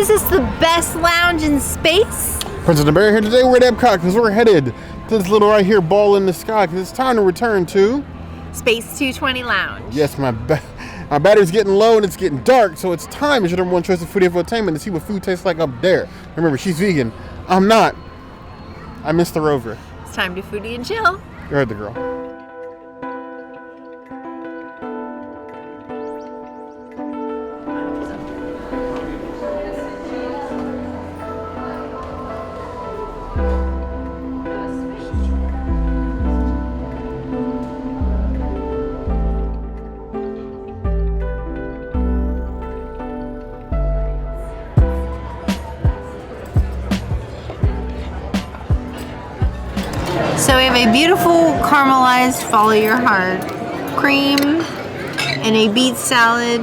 Is this the best lounge in space? President Barry here. Today we're at Epcot because we're headed to this little right here ball in the sky because it's time to return to Space 220 Lounge. Yes, my battery's getting low and it's getting dark, so it's time. It's your number one choice of foodie infotainment to see what food tastes like up there. Remember, she's vegan. I'm not. I missed the rover. It's time to foodie and chill. You heard the girl. So we have a beautiful caramelized follow your heart cream and a beet salad.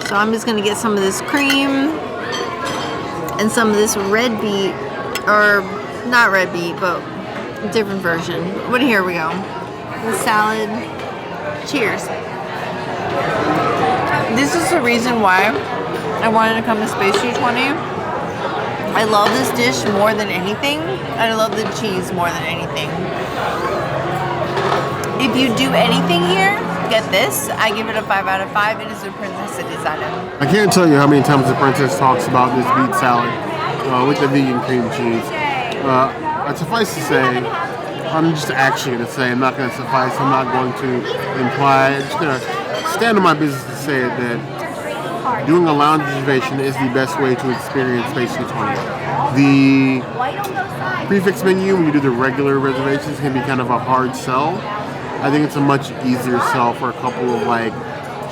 So I'm just gonna get some of this cream and some of this red beet, or not red beet, but a different version. But here we go. The salad. Cheers. This is the reason why I wanted to come to Space 220. I love this dish more than anything, and I love the cheese more than anything. If you do anything here, get this. I give it a 5 out of 5. It is a Princess Edition. I can't tell you how many times the princess talks about this beet salad with the vegan cream cheese. I'd suffice to say, I'm just actually going to say, I'm not going to suffice, I'm not going to imply, I'm just going to stand on my business to say that doing a lounge reservation is the best way to experience Space 220. The prefix menu, when you do the regular reservations, can be kind of a hard sell. I think it's a much easier sell for a couple of like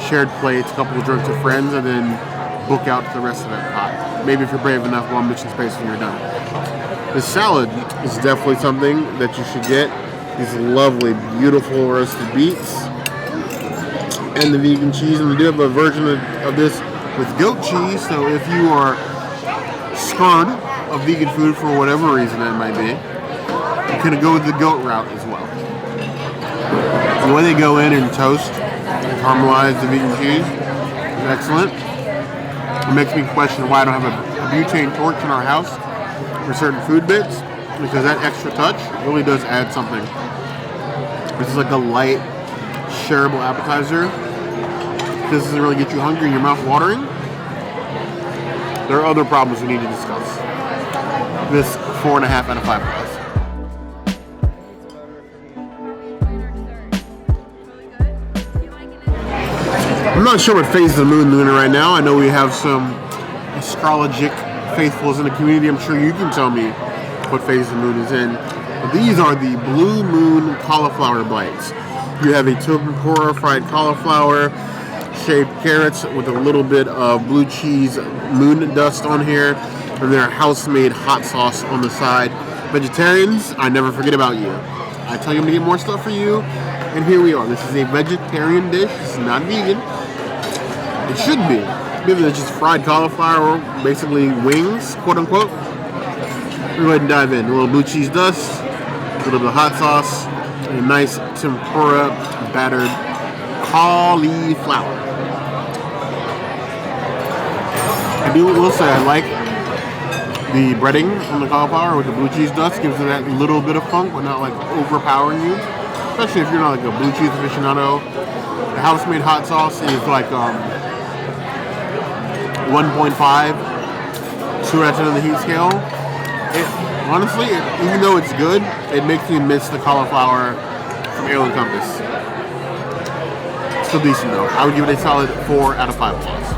shared plates, a couple of drinks with friends, and then book out the rest of that pot. Maybe if you're brave enough, go on Mission Space when you're done. The salad is definitely something that you should get. These lovely, beautiful roasted beets and the vegan cheese, and we do have a version of this with goat cheese, so if you are scared of vegan food for whatever reason it might be, you can go with the goat route as well. The way they go in and toast and caramelize the vegan cheese is excellent. It makes me question why I don't have a butane torch in our house for certain food bits, because that extra touch really does add something. This is like a light, shareable appetizer. This doesn't really get you hungry and your mouth watering. There are other problems we need to discuss. This 4.5 out of 5 plus. I'm not sure what phase of the moon we're in right now. I know we have some astrologic faithfuls in the community. I'm sure you can tell me what phase the moon is in. But these are the blue moon cauliflower bites. You have a tempura fried cauliflower, shaved carrots with a little bit of blue cheese moon dust on here, and then our house-made hot sauce on the side. Vegetarians, I never forget about you. I tell you I'm gonna get more stuff for you, and here we are. This is a vegetarian dish. It's not vegan. It should be. Maybe it's just fried cauliflower, basically wings, quote unquote. We'll go ahead and dive in. A little blue cheese dust, a little bit of hot sauce, and a nice tempura battered cauliflower. I will say I like the breading on the cauliflower with the blue cheese dust. Gives it that little bit of funk, but not like overpowering you. Especially if you're not like a blue cheese aficionado. The house-made hot sauce is like 1.5, 2 out of 10 on the heat scale. Honestly, even though it's good, it makes me miss the cauliflower from Ale and Compass. Still decent though. I would give it a solid 4 out of 5 plus.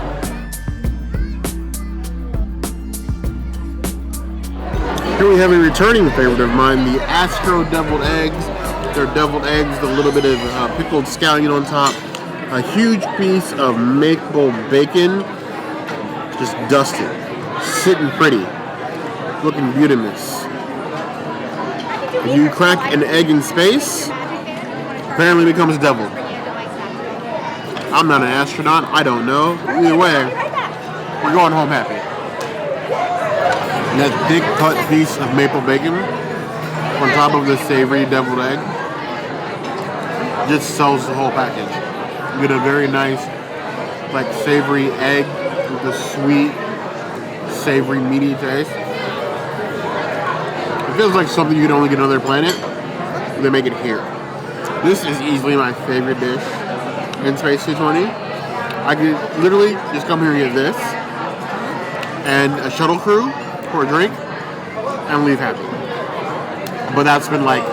Here we have a returning favorite of mine, the Astro deviled eggs. They're deviled eggs with a little bit of pickled scallion on top. A huge piece of maple bacon, just dusted, sitting pretty, looking beautimous. When you crack an egg in space, apparently it becomes deviled. I'm not an astronaut, I don't know. Either way, we're going home happy. And that thick cut piece of maple bacon on top of the savory deviled egg just sells the whole package. You get a very nice, like savory egg with a sweet savory, meaty taste. It feels like something you could only get on another planet. They make it here. This is easily my favorite dish in Space 220. I could literally just come here and get this and a shuttle crew for a drink and leave happy. But that's been like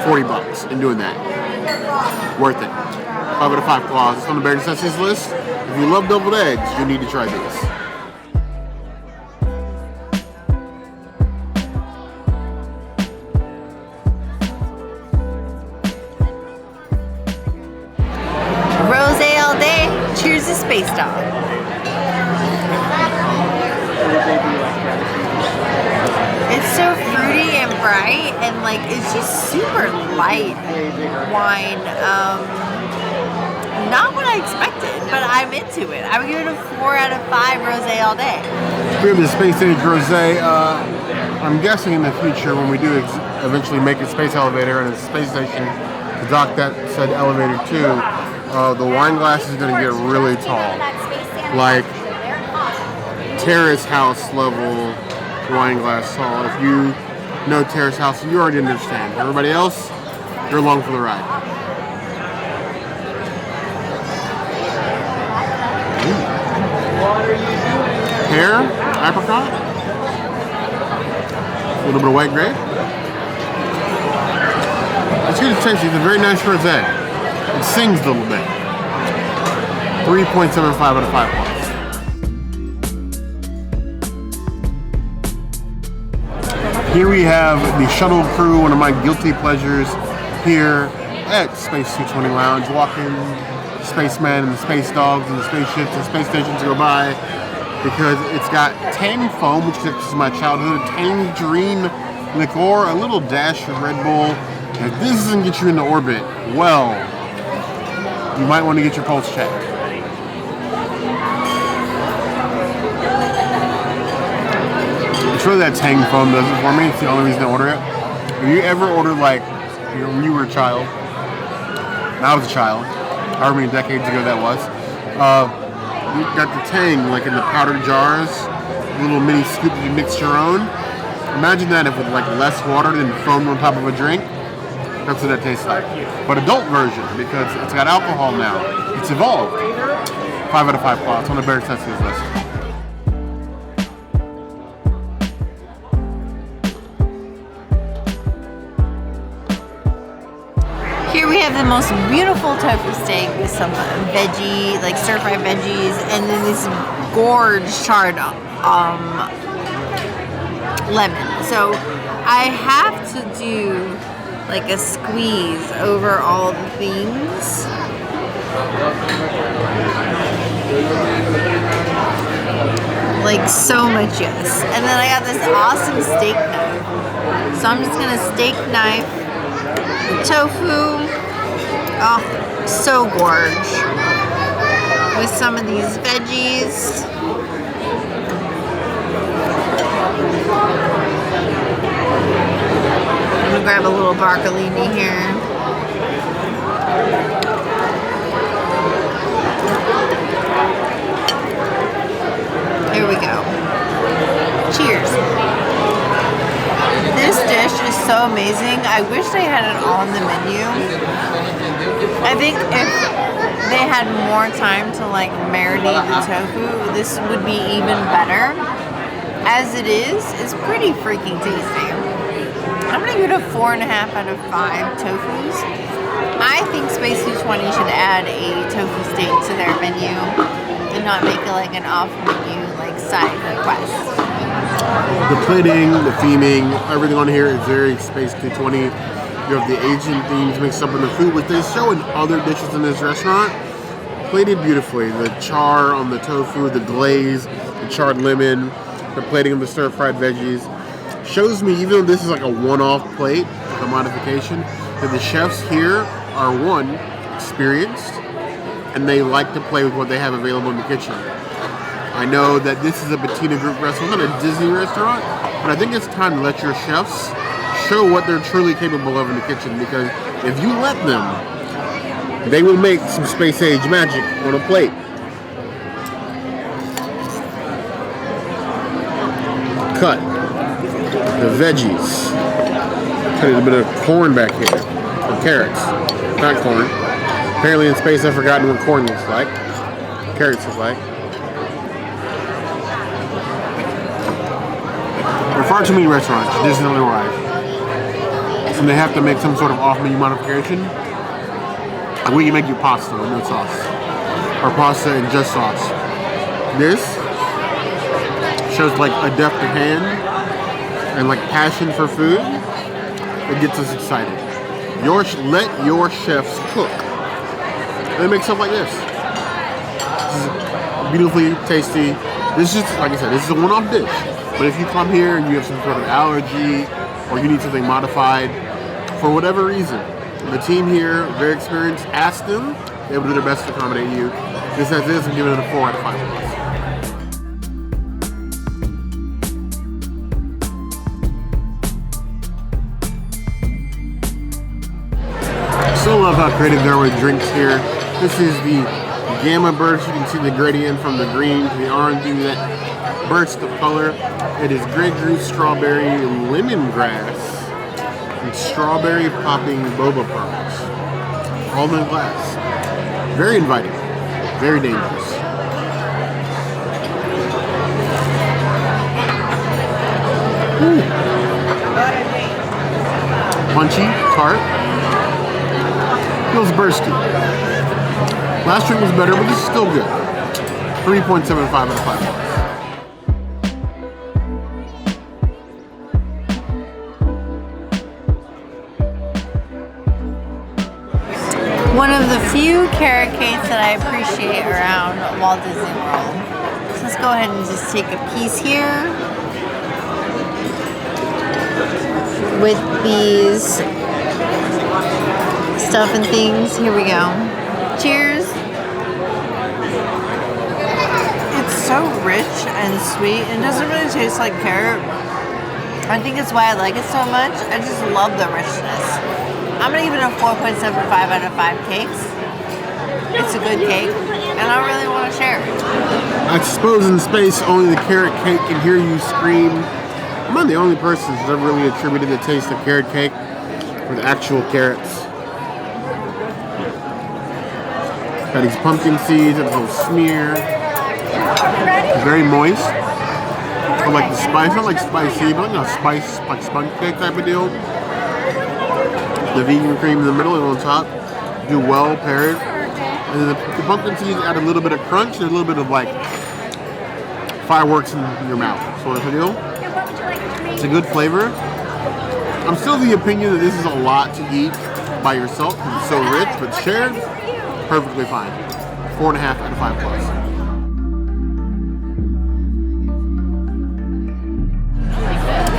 $40 in doing that. Worth it. 5 out of 5 claws. It's on the Bear Necessities list. If you love deviled eggs, you need to try this. Rosé all day. Cheers to Space Dog. It's so fruity and bright, and like it's just super light wine. Not what I expected, but I'm into it. I would give it a 4 out of 5 rosé all day. We have the Space Age Rosé. I'm guessing in the future when we do eventually make a space elevator and a space station to dock that said elevator to, the wine glass is going to get really tall, like terrace house level wine glass tall. If you know terrace house, you already understand. Everybody else, you're along for the ride. Pear, apricot, a little bit of white grape. It's good to taste. It's a very nice rosé. It sings a little bit. 3.75 out of 5 points. Here we have the shuttle crew, one of my guilty pleasures here at Space 220 Lounge. Walking spaceman and the space dogs and the spaceships and space stations go by, because it's got tang foam, which is my childhood, tangerine liqueur, a little dash of Red Bull. If this doesn't get you into orbit, well, you might want to get your pulse checked. It's really that tang foam does it for me. It's the only reason I order it. Have you ever ordered, like, when you were a child, and I was a child, however many decades ago that was, you got the tang, like in the powdered jars, a little mini scoop you mix your own. Imagine that if with like less water than foam on top of a drink. That's what that tastes like. But adult version, because it's got alcohol now. It's evolved. 5 out of 5 claws on the Bear Necessities list. Here we have the most beautiful tofu steak with some veggie, like stir-fried veggies, and then this gorge charred lemon. So I have to do like a squeeze over all the things. Like so much yes. And then I got this awesome steak knife. So I'm just gonna steak knife the tofu. Oh, so gorge. With some of these veggies. I'm gonna grab a little broccolini here. Here we go. Cheers. This dish is so amazing. I wish they had it on the menu. I think if they had more time to like marinate the tofu, this would be even better. As it is, it's pretty freaking tasty. I'm gonna give it a 4.5 out of 5 tofus. I think Space 220 should add a tofu steak to their menu and not make it like an off-menu like side request. The plating, the theming, everything on here is very Space 220. You have the Asian themes mixed up in the food, which they show in other dishes in this restaurant. Plated beautifully. The char on the tofu, the glaze, the charred lemon, the plating of the stir-fried veggies. Shows me, even though this is like a one-off plate, like a modification, that the chefs here are, one, experienced, and they like to play with what they have available in the kitchen. I know that this is a Bettina Group restaurant, not a Disney restaurant, but I think it's time to let your chefs show what they're truly capable of in the kitchen, because if you let them, they will make some space age magic on a plate. cut the veggies. Cut a bit of corn back here, or carrots, not corn. Apparently in space I've forgotten what corn looks like. Carrots look like. There are far too many restaurants, Disneyland wise, and they have to make some sort of off-menu modification. Like we can make you pasta with no sauce, or pasta and just sauce. This shows like a deft of hand and like passion for food. It gets us excited. Let your chefs cook. They make stuff like this. This is beautifully tasty. This is, like I said, this is a one-off dish. But if you come here and you have some sort of allergy or you need something modified, for whatever reason, the team here, very experienced, ask them. They will do their best to accommodate you. This as is, I'm giving it a 4 out of 5. Still love how creative they are with drinks here. This is the Gamma Burst. You can see the gradient from the green to the orange, that burst of color. It is grapefruit, strawberry, lemongrass, and strawberry popping boba pearls. All in glass. Very inviting. Very dangerous. Ooh. Punchy, tart. Feels bursty. Last drink was better, but this is still good. 3.75 out of 5. One of the few carrot cakes that I appreciate around Walt Disney World. So let's go ahead and just take a piece here with these stuff and things. Here we go. Cheers. It's so rich and sweet. It doesn't really taste like carrot. I think it's why I like it so much. I just love the richness. I'm gonna give it a 4.75 out of 5 cakes. It's a good cake, and I really want to share it. I suppose in space, only the carrot cake can hear you scream. I'm not the only person who's ever really attributed the taste of carrot cake with actual carrots. Got these pumpkin seeds, a little smear. Very moist. I like the spice, not like spicy, but like a spice, like sponge cake type of deal. The vegan cream in the middle and on top do well paired. And then the pumpkin seeds add a little bit of crunch and a little bit of like fireworks in your mouth sort of a deal. It's a good flavor. I'm still of the opinion that this is a lot to eat by yourself because it's so rich, but shared, perfectly fine. 4.5 out of 5 plus.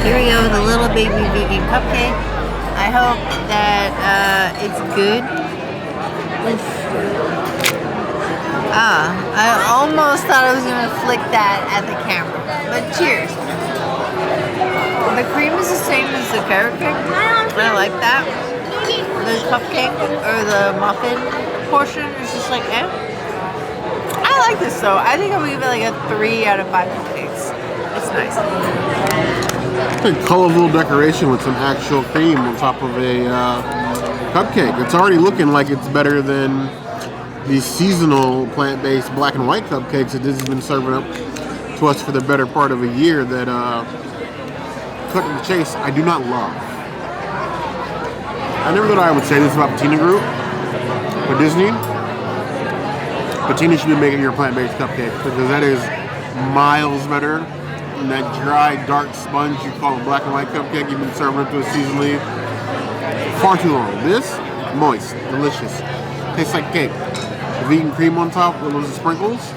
Here we go with a little baby vegan cupcake. I hope that it's good. I almost thought I was going to flick that at the camera. But cheers. The cream is the same as the carrot cake. I like that. The cupcake or the muffin portion is just like, eh. I like this though. I think I'm going to give it like a 3 out of 5 cupcakes. It's nice. A colorful decoration with some actual cream on top of a cupcake. It's already looking like it's better than these seasonal plant-based black and white cupcakes that Disney's been serving up to us for the better part of a year that, cut to the chase, I do not love. I never thought I would say this about Patina Group, but Disney, Patina should be making your plant-based cupcake because that is miles better than that dry, dark sponge you call a black and white cupcake you've been serving up to us seasonally far too long. This, moist, delicious, tastes like cake. The vegan cream on top with those sprinkles.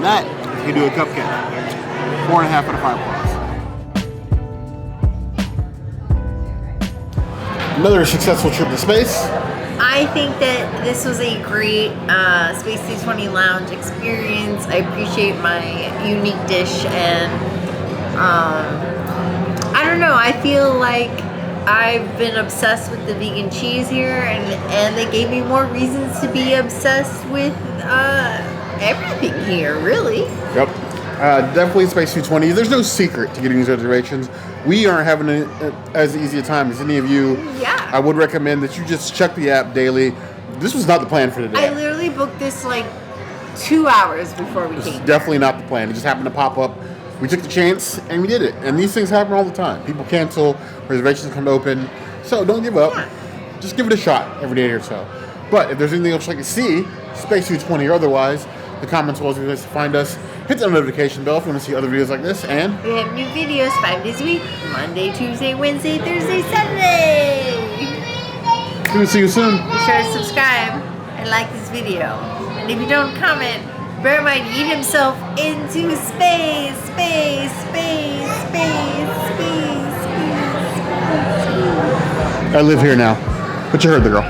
That you can do a cupcake. 4.5 out of 5 plus. Another successful trip to space. I think that this was a great Space 220 Lounge experience. I appreciate my unique dish, and I don't know, I feel like I've been obsessed with the vegan cheese here, and they gave me more reasons to be obsessed with everything here, really. Yep. Definitely Space 220. There's no secret to getting these reservations. We aren't having as easy a time as any of you. Yeah. I would recommend that you just check the app daily. This was not the plan for today. I literally booked this like 2 hours before we This came. is definitely not the plan. It just happened to pop up. We took the chance and we did it. And these things happen all the time. People cancel, reservations come open. So don't give up. Yeah. Just give it a shot every day or so. But if there's anything else you'd like to see, Space 220 or otherwise, the comments will always be a place to find us. Hit the notification bell if you want to see other videos like this. And We have new videos 5 days a week. Monday, Tuesday, Wednesday, Thursday, Saturday. we'll see you soon. Be sure to subscribe and like this video. And if you don't comment, Bear might eat himself into space, space, space, space, space, space, space. I live here now. But you heard the girl.